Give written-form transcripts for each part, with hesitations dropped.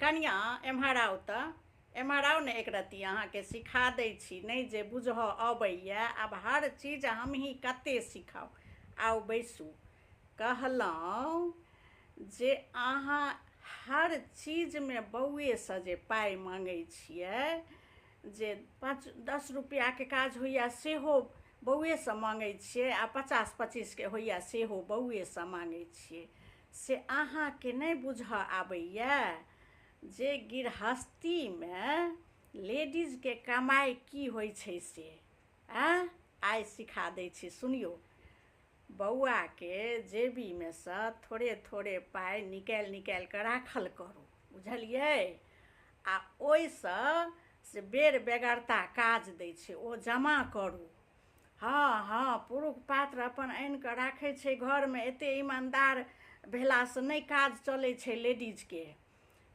कनिया एम्हर आउ तऽ एम्हर आउ ने एक रत्ती अहाँके सिखा दै छी। नहि जे बुझऽ अबैया, आब हर चीज हमही कते सिखाउ। आउ बैसू। कहलहुँ जे अहाँ हर चीजमे बौएसँ जे पाइ माँगै छियै, जे 5-10 रुपैआके काज होइए सेहो बौएसँ माँगै छियै, आ 50-25के होइए सेहो बौएसँ माँगै छियै। से अहाँके नहि बुझऽ आबैया जे गृहस्थीमे लेडीजके कमाइ की होइ छै से। आइ सिखा दै छी, सुनियौ। बौआके जेबीमे सँ थोड़े थोड़े पाइ निकालि कऽ राखल करू, बुझलियै। आ ओहिसँ से बेर बेगरता काज दै छै, ओ जमा करू। हँ, पुरुष पात्र अपन आनि कऽ राखै छै घरमे, एतेक ईमानदार भेलासँ नहि काज चलै छै लेडीजके।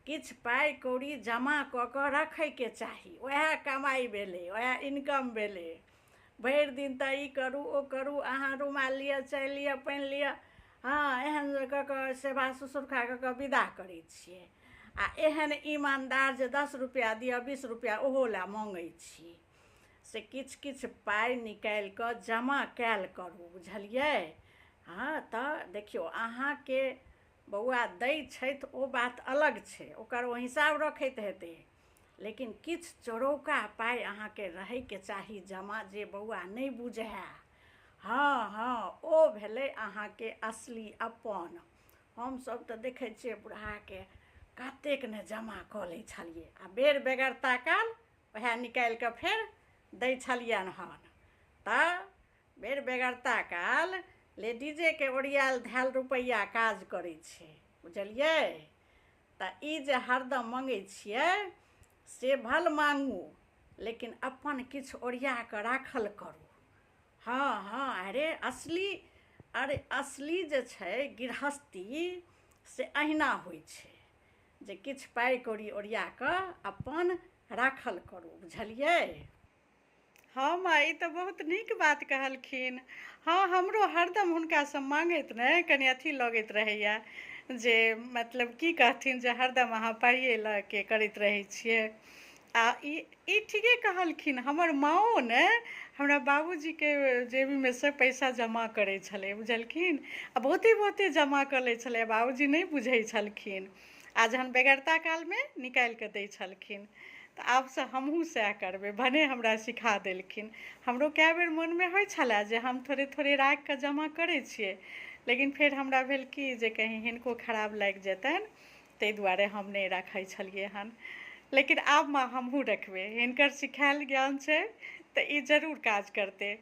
किछु पाइ कौड़ी जमा कऽ कऽ रखैके चाही, वएह कमाइ भेलै, वएह इनकम भेलै। भरि दिन तऽ ई करू ओ करू, अहाँ रुमाल लिअ, चाय लिअ, पानि लिअ, एहन कऽ कऽ सेवा शुश्रूषा कऽ कऽ विदा करै छियै। आ एहन ईमानदार जे 10 रुपैआ दिअ, 20 रुपैआ ओहो लए माँगै छी। से किछु किछु पाइ निकालि कऽ जमा कयल करू, बुझलियै। तऽ देखियौ, अहाँके बौआ दै छथि ओ बात अलग छै, ओकर ओ हिसाब रखैत हेतै। लेकिन किछु चोरौका पाइ अहाँके रहैके चाही जमा, जे बौआ नहि बुझए। ओ भेलै अहाँके असली अपन। हमसभ तऽ देखै छियै बुढ़ाके कतेक ने जमा कऽ लै छलियै, आ बेर बेगरता काल वएह निकालि कऽ फेर दै छलियनि हन। तऽ बेर बेगरता काल लेडीजेके ओरियाल धैल रुपैआ काज करै छै, बुझलियै। तऽ ई जे हरदम माँगै छियै से भल माँगू, लेकिन अपन किछु ओरिया कऽ राखल करू। अरे असली जे छै गृहस्थी से अहिना होइ छै, जे किछु पाइ कौड़ी ओरिया कऽ अपन राखल करू, बुझलियै। माँ, ई तऽ बहुत नीक बात कहलखिन। हमरो हरदम हुनकासँ माँगैत ने कनि अथी लगैत रहैया, जे मतलब की कहथिन जे हरदम अहाँ पाइए लऽ के करैत रहै छियै। आ ई ठीके कहलखिन। हमर माँओ ने हमरा बाबूजीके जेबीमे सँ पैसा जमा करै छलै, बुझलखिन। आ बहुते बहुते जमा कऽ लै छलै, बाबूजी नहि बुझै छलखिन। आ जहन बेगरता कालमे निकालि कऽ दै छलखिन। तऽ आबसँ हमहूँ सएह करबै, भने हमरा सिखा देलखिन। हमरो कए बेर मोनमे होइ छलए जे हम थोड़े थोड़े राखि कऽ जमा करै छियै, लेकिन फेर हमरा भेल कि जे कहीं हिनको खराब लागि जेतनि, ताहि दुआरे हम नहि राखै छलियै हन। लेकिन आब माँ हमहूँ रखबै, हिनकर सिखायल ज्ञान छै तऽ ई जरूर काज करतै।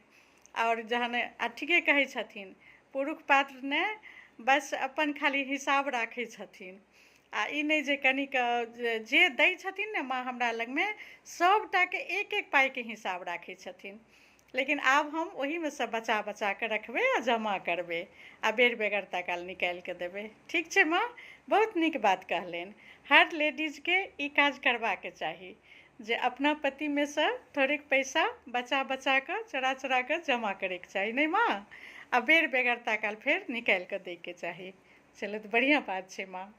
और जहन ठीके कहै छथिन, पुरुष पात्र ने बस अपन खाली हिसाब राखै छथिन। आ ई नहि जे कनिक जे दै छथिन ने माँ हमरा लगमे, सभटाके एक एक पाइके हिसाब राखै छथिन। लेकिन आब हम ओहीमे सँ बचा बचा कऽ रखबै आ जमा करबै, आ बेर बेगरता काल निकालि कऽ देबै। ठीक छै माँ, बहुत नीक बात कहलनि। हर लेडीजके ई काज करबाक चाही, जे अपना पतिमे सँ थोड़ेक पैसा बचा बचा कऽ चोरा चोरा कऽ जमा करैके चाही, नहि माँ। आ बेर बेगरता काल फेर निकालि कऽ दैके चाही। चलू, तऽ बढ़िआँ बात छै माँ।